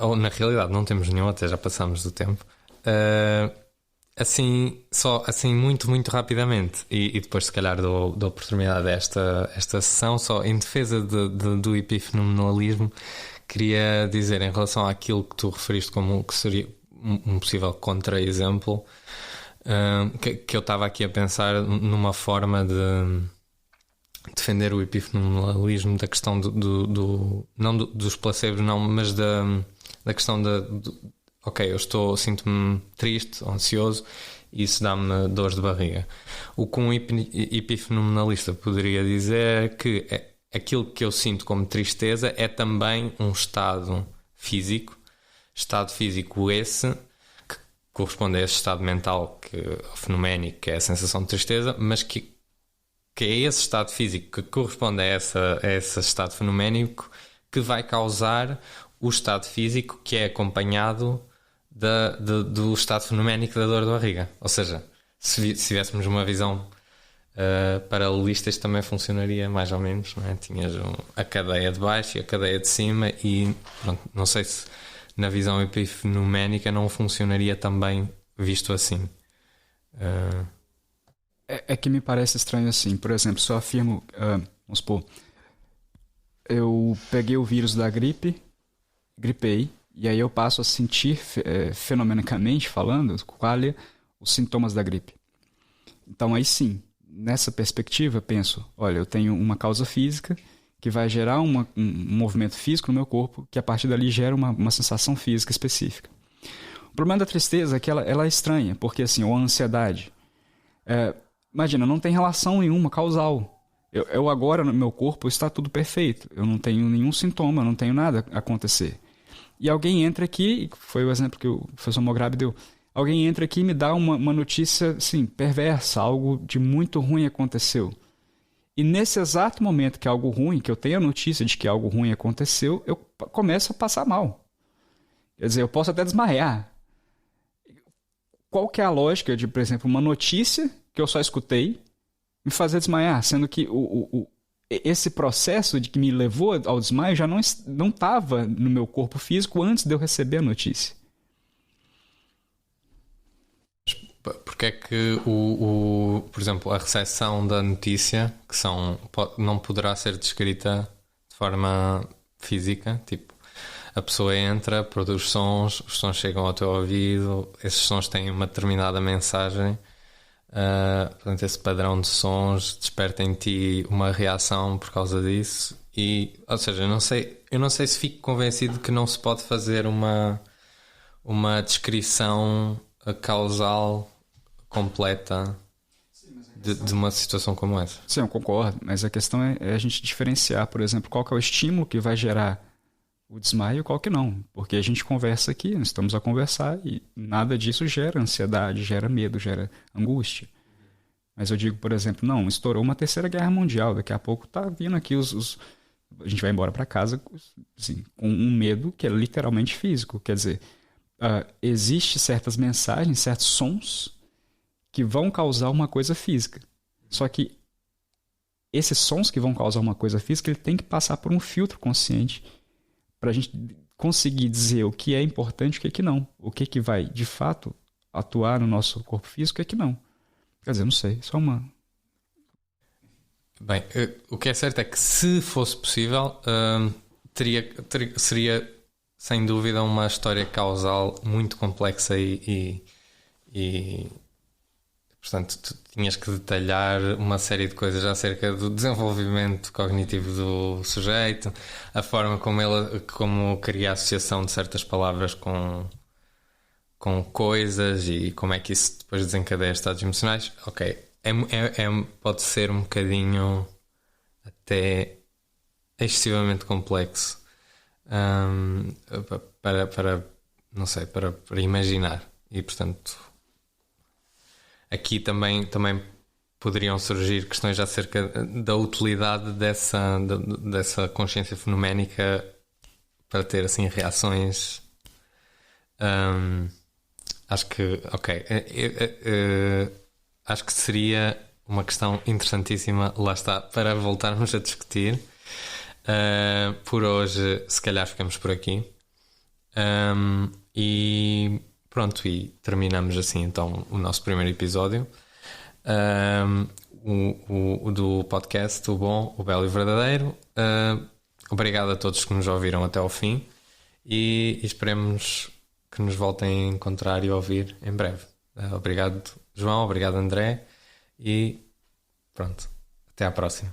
ou na realidade não temos nenhum, até já passamos do tempo. Assim, só assim muito rapidamente, e depois se calhar dou oportunidade a esta sessão, só em defesa do epifenomenalismo, queria dizer em relação àquilo que tu referiste como que seria um possível contra-exemplo, que eu estava aqui a pensar numa forma de defender o epifenomenalismo da questão não dos placebos, não, mas da questão ok, sinto-me triste, ansioso, e isso dá-me dores de barriga. O que um epifenomenalista poderia dizer é que aquilo que eu sinto como tristeza é também um estado físico esse que corresponde a esse estado mental fenoménico, que é a sensação de tristeza, mas que é esse estado físico que corresponde a esse estado fenoménico que vai causar o estado físico que é acompanhado do estado fenoménico da dor de barriga. Ou seja, se tivéssemos uma visão paralelista, isto também funcionaria mais ou menos, não é? Tinhas a cadeia de baixo e a cadeia de cima, e pronto, não sei se na visão epifenoménica não funcionaria também visto assim. É que me parece estranho assim. Por exemplo, se eu afirmo, vamos supor, eu peguei o vírus da gripei, e aí eu passo a sentir, fenomenicamente falando, quais os sintomas da gripe. Então aí sim, nessa perspectiva, eu penso, olha, eu tenho uma causa física que vai gerar um movimento físico no meu corpo, que a partir dali gera uma sensação física específica. O problema da tristeza é que ela é estranha, porque assim, ou a ansiedade, imagina, não tem relação nenhuma causal. Eu agora, no meu corpo, está tudo perfeito. Eu não tenho nenhum sintoma, não tenho nada a acontecer. E alguém entra aqui, foi o exemplo que o professor Mograbi deu, alguém entra aqui e me dá uma notícia assim, perversa, algo de muito ruim aconteceu. E nesse exato momento que algo ruim, que eu tenho a notícia de que algo ruim aconteceu, eu começo a passar mal. Quer dizer, eu posso até desmaiar. Qual que é a lógica de, por exemplo, uma notícia que eu só escutei me fazer desmaiar, sendo que esse processo de que me levou ao desmaio já não estava no meu corpo físico antes de eu receber a notícia. Porque é que, por exemplo, a recepção da notícia, não poderá ser descrita de forma física? Tipo, a pessoa entra, produz sons, os sons chegam ao teu ouvido, esses sons têm uma determinada mensagem. Portanto, esse padrão de sons desperta em ti uma reação por causa disso, ou seja, eu não sei se fico convencido que não se pode fazer uma descrição causal completa de uma situação como essa. Sim, eu concordo, mas a questão é a gente diferenciar, por exemplo, qual que é o estímulo que vai gerar o desmaio e qual que não. Porque a gente conversa aqui, nós estamos a conversar e nada disso gera ansiedade, gera medo, gera angústia. Mas eu digo, por exemplo, não, estourou uma terceira guerra mundial, daqui a pouco tá vindo aqui a gente vai embora para casa assim, com um medo que é literalmente físico. Quer dizer, existe certas mensagens, certos sons que vão causar uma coisa física. Só que esses sons que vão causar uma coisa física, ele tem que passar por um filtro consciente para a gente conseguir dizer o que é importante e o que é que não. O que é que vai, de fato, atuar no nosso corpo físico e o que é que não. Quer dizer, não sei, só uma... Bem, o que é certo é que se fosse possível, seria sem dúvida uma história causal muito complexa e portanto tu tinhas que detalhar uma série de coisas acerca do desenvolvimento cognitivo do sujeito, a forma como cria a associação de certas palavras com coisas e como é que isso depois desencadeia estados emocionais. Ok, pode ser um bocadinho até excessivamente complexo não sei, para imaginar. E portanto aqui também poderiam surgir questões acerca da utilidade dessa consciência fenoménica para ter assim reações. Acho que acho que seria uma questão interessantíssima, lá está, para voltarmos a discutir. Por hoje, se calhar ficamos por aqui. E pronto, e terminamos assim então o nosso primeiro episódio o do podcast O Bom, o Belo e o Verdadeiro. Obrigado a todos que nos ouviram até ao fim e esperemos que nos voltem a encontrar e ouvir em breve. Obrigado, João, obrigado, André, e pronto, até à próxima.